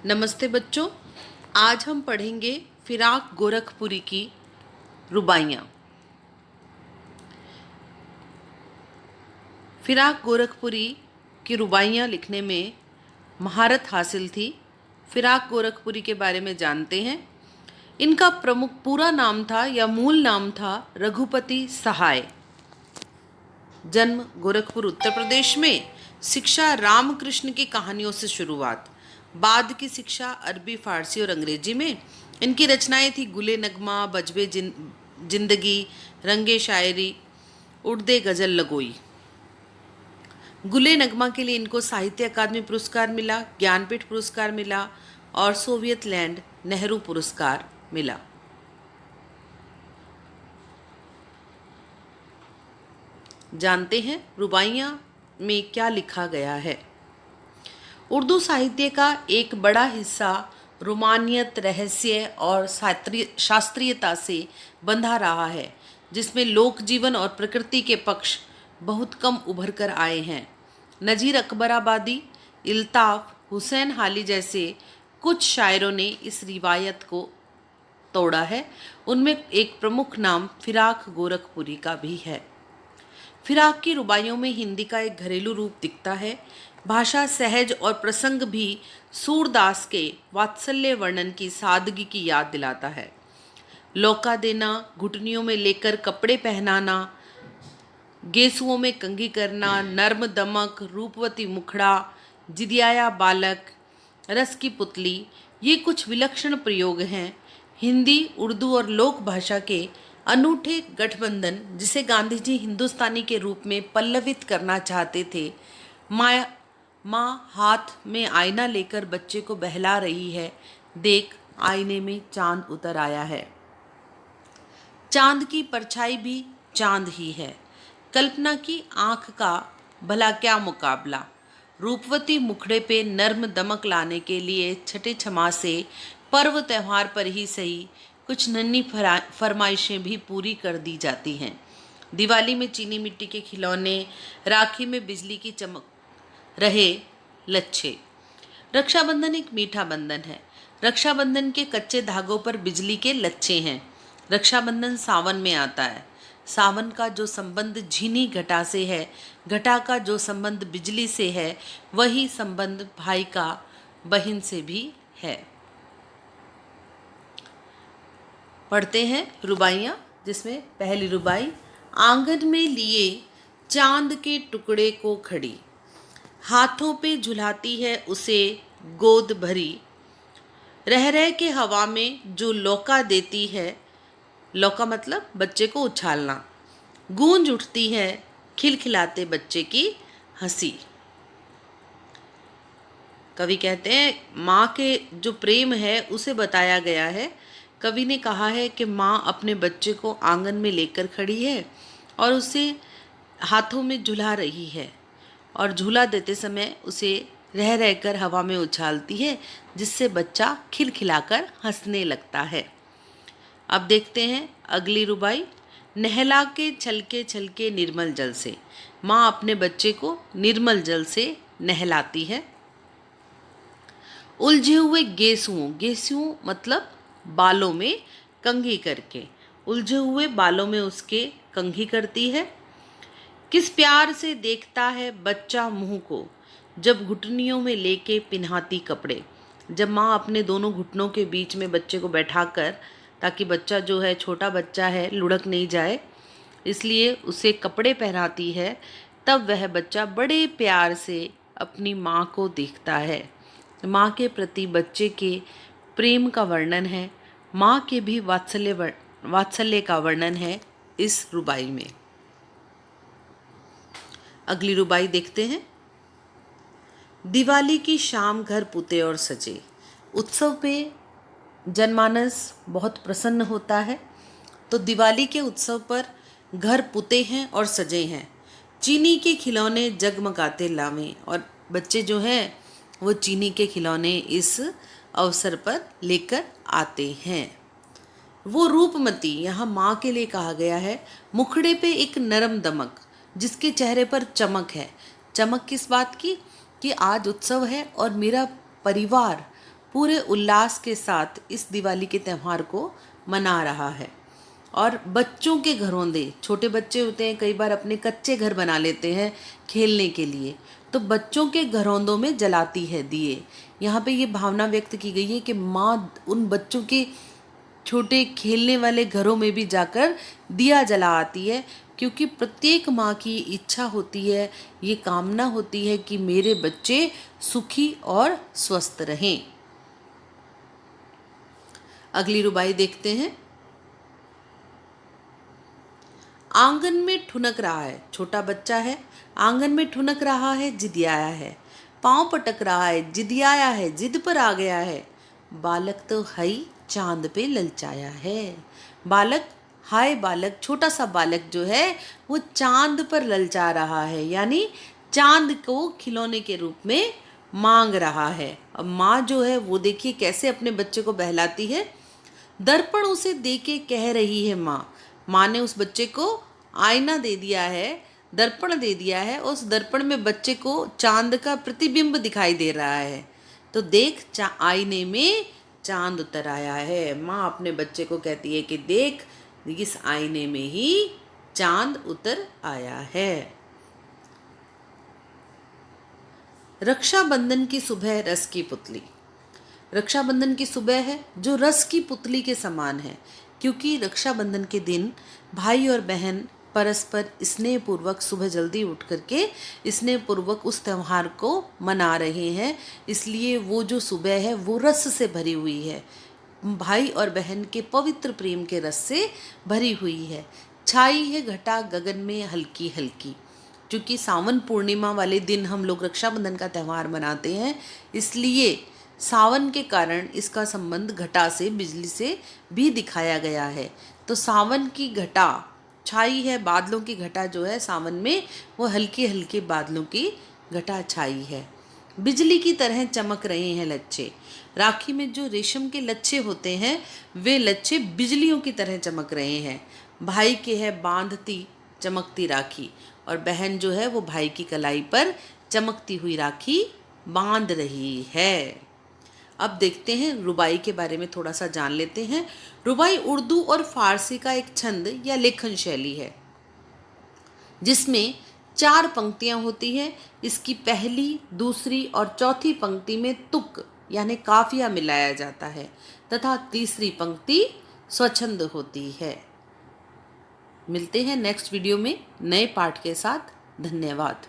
नमस्ते बच्चों। आज हम पढ़ेंगे फिराक गोरखपुरी की रुबाइयाँ। फिराक गोरखपुरी की रुबाइयाँ लिखने में महारत हासिल थी। फिराक गोरखपुरी के बारे में जानते हैं। इनका प्रमुख पूरा नाम था या मूल नाम था रघुपति सहाय। जन्म गोरखपुर उत्तर प्रदेश में। शिक्षा रामकृष्ण की कहानियों से शुरुआत, बाद की शिक्षा अरबी, फारसी और अंग्रेजी में। इनकी रचनाएं थी गुले नगमा, बजबे जिंदगी, रंगे शायरी, उर्दे गजल लगोई। गुले नगमा के लिए इनको साहित्य अकादमी पुरस्कार मिला, ज्ञानपीठ पुरस्कार मिला और सोवियत लैंड नेहरू पुरस्कार मिला। जानते हैं रुबाइयाँ में क्या लिखा गया है। उर्दू साहित्य का एक बड़ा हिस्सा रोमानियत, रहस्य और शास्त्रीयता से बंधा रहा है, जिसमें लोक जीवन और प्रकृति के पक्ष बहुत कम उभर कर आए हैं। नज़ीर अकबराबादी, इल्ताफ, हुसैन हाली जैसे कुछ शायरों ने इस रिवायत को तोड़ा है। उनमें एक प्रमुख नाम फिराक गोरखपुरी का भी है। फिराक की रुबाइयों में हिंदी का एक घरेलू रूप दिखता है। भाषा सहज और प्रसंग भी सूरदास के वात्सल्य वर्णन की सादगी की याद दिलाता है। लौका देना, घुटनियों में लेकर कपड़े पहनाना, गेसुओं में कंघी करना, नर्म दमक, रूपवती मुखड़ा, जिदियाया बालक, रस की पुतली, ये कुछ विलक्षण प्रयोग हैं। हिंदी, उर्दू और लोक भाषा के अनूठे गठबंधन, जिसे गांधी जी हिंदुस्तानी के रूप में पल्लवित करना चाहते थे। माँ हाथ में आईना लेकर बच्चे को बहला रही है, देख आईने में चांद उतर आया है। चांद की परछाई भी चांद ही है। कल्पना की आंख का भला क्या मुकाबला। रूपवती मुखड़े पे नर्म दमक लाने के लिए छठे छमा से पर्व त्यौहार पर ही सही कुछ नन्ही फरमाइशें भी पूरी कर दी जाती हैं। दिवाली में चीनी मिट्टी के खिलौने, राखी में बिजली की चमक रहे लच्छे। रक्षाबंधन एक मीठा बंधन है। रक्षाबंधन के कच्चे धागों पर बिजली के लच्छे हैं। रक्षाबंधन सावन में आता है। सावन का जो संबंध झीनी घटा से है, घटा का जो संबंध बिजली से है, वही संबंध भाई का बहन से भी है। पढ़ते हैं रुबाइयाँ, जिसमें पहली रुबाई, आंगन में लिए चांद के टुकड़े को खड़ी, हाथों पे झुलाती है उसे गोद भरी, रह रह के हवा में जो लौका देती है, लौका मतलब बच्चे को उछालना, गूंज उठती है खिलखिलाते बच्चे की हंसी। कवि कहते हैं माँ के जो प्रेम है उसे बताया गया है। कवि ने कहा है कि माँ अपने बच्चे को आंगन में लेकर खड़ी है और उसे हाथों में झुला रही है और झूला देते समय उसे रह रहकर हवा में उछालती है, जिससे बच्चा खिलखिलाकर हंसने लगता है। अब देखते हैं अगली रुबाई, नहला के छलके निर्मल जल से। माँ अपने बच्चे को निर्मल जल से नहलाती है। उलझे हुए गेसुओं, गेसुओं मतलब बालों में कंघी करके, उलझे हुए बालों में उसके कंघी करती है। किस प्यार से देखता है बच्चा मुंह को, जब घुटनियों में लेके पिन्हाती कपड़े। जब माँ अपने दोनों घुटनों के बीच में बच्चे को बैठाकर, ताकि बच्चा जो है छोटा बच्चा है लुढ़क नहीं जाए, इसलिए उसे कपड़े पहनाती है, तब वह बच्चा बड़े प्यार से अपनी माँ को देखता है। माँ के प्रति बच्चे के प्रेम का वर्णन है। माँ के भी वात्सल्य का वर्णन है इस रुबाई में। अगली रुबाई देखते हैं। दिवाली की शाम घर पुते और सजे। उत्सव पे जनमानस बहुत प्रसन्न होता है, तो दिवाली के उत्सव पर घर पुते हैं और सजे हैं। चीनी के खिलौने जगमगाते लावें, और बच्चे जो हैं वो चीनी के खिलौने इस अवसर पर लेकर आते हैं। वो रूपमती, यहाँ माँ के लिए कहा गया है। मुखड़े पे एक नरम दमक, जिसके चेहरे पर चमक है। चमक किस बात की? कि आज उत्सव है और मेरा परिवार पूरे उल्लास के साथ इस दिवाली के त्यौहार को मना रहा है। और बच्चों के घरौंदे, छोटे बच्चे होते हैं, कई बार अपने कच्चे घर बना लेते हैं खेलने के लिए, तो बच्चों के घरौंदों में जलाती है दिए। यहाँ पे ये भावना व्यक्त की गई है कि माँ उन बच्चों के छोटे खेलने वाले घरों में भी जाकर दिया जला आती है, क्योंकि प्रत्येक माँ की इच्छा होती है, ये कामना होती है कि मेरे बच्चे सुखी और स्वस्थ रहें। अगली रुबाई देखते हैं। आंगन में ठुनक रहा है, छोटा बच्चा है, आंगन में ठुनक रहा है, जिदियाया है, पांव पटक रहा है, जिदियाया है, जिद पर आ गया है। बालक तो हई चांद पे ललचाया है। बालक, हाय बालक, छोटा सा बालक जो है वो चांद पर ललचा रहा है, यानी चांद को खिलौने के रूप में मांग रहा है। अब माँ जो है वो देखिए कैसे अपने बच्चे को बहलाती है। दर्पण उसे दे के कह रही है माँ। माँ ने उस बच्चे को आईना दे दिया है, दर्पण दे दिया है, उस दर्पण में बच्चे को चांद का प्रतिबिंब दिखाई दे रहा है। तो देख, आईने में चांद उतर आया है। माँ अपने बच्चे को कहती है कि देख, इस आईने में ही चांद उतर आया है। रक्षाबंधन की सुबह रस की पुतली। रक्षाबंधन की सुबह है जो रस की पुतली के समान है, क्योंकि रक्षाबंधन के दिन भाई और बहन परस्पर स्नेहपूर्वक सुबह जल्दी उठ करके स्नेहपूर्वक उस त्यौहार को मना रहे हैं। इसलिए वो जो सुबह है वो रस से भरी हुई है, भाई और बहन के पवित्र प्रेम के रस से भरी हुई है। छाई है घटा गगन में हल्की हल्की। क्योंकि सावन पूर्णिमा वाले दिन हम लोग रक्षाबंधन का त्यौहार मनाते हैं, इसलिए सावन के कारण इसका संबंध घटा से, बिजली से भी दिखाया गया है। तो सावन की घटा छाई है, बादलों की घटा जो है सावन में वो हल्के हल्के बादलों की घटा छाई है। बिजली की तरह चमक रहे हैं लच्छे। राखी में जो रेशम के लच्छे होते हैं वे लच्छे बिजलियों की तरह चमक रहे हैं। भाई के है बांधती चमकती राखी, और बहन जो है वो भाई की कलाई पर चमकती हुई राखी बांध रही है। अब देखते हैं रुबाई के बारे में, थोड़ा सा जान लेते हैं। रुबाई उर्दू और फारसी का एक छंद या लेखन शैली है जिसमें 4 पंक्तियां होती हैं। इसकी पहली, दूसरी और चौथी पंक्ति में तुक यानी काफिया मिलाया जाता है तथा तीसरी पंक्ति स्वच्छंद होती है। मिलते हैं नेक्स्ट वीडियो में नए पाठ के साथ। धन्यवाद।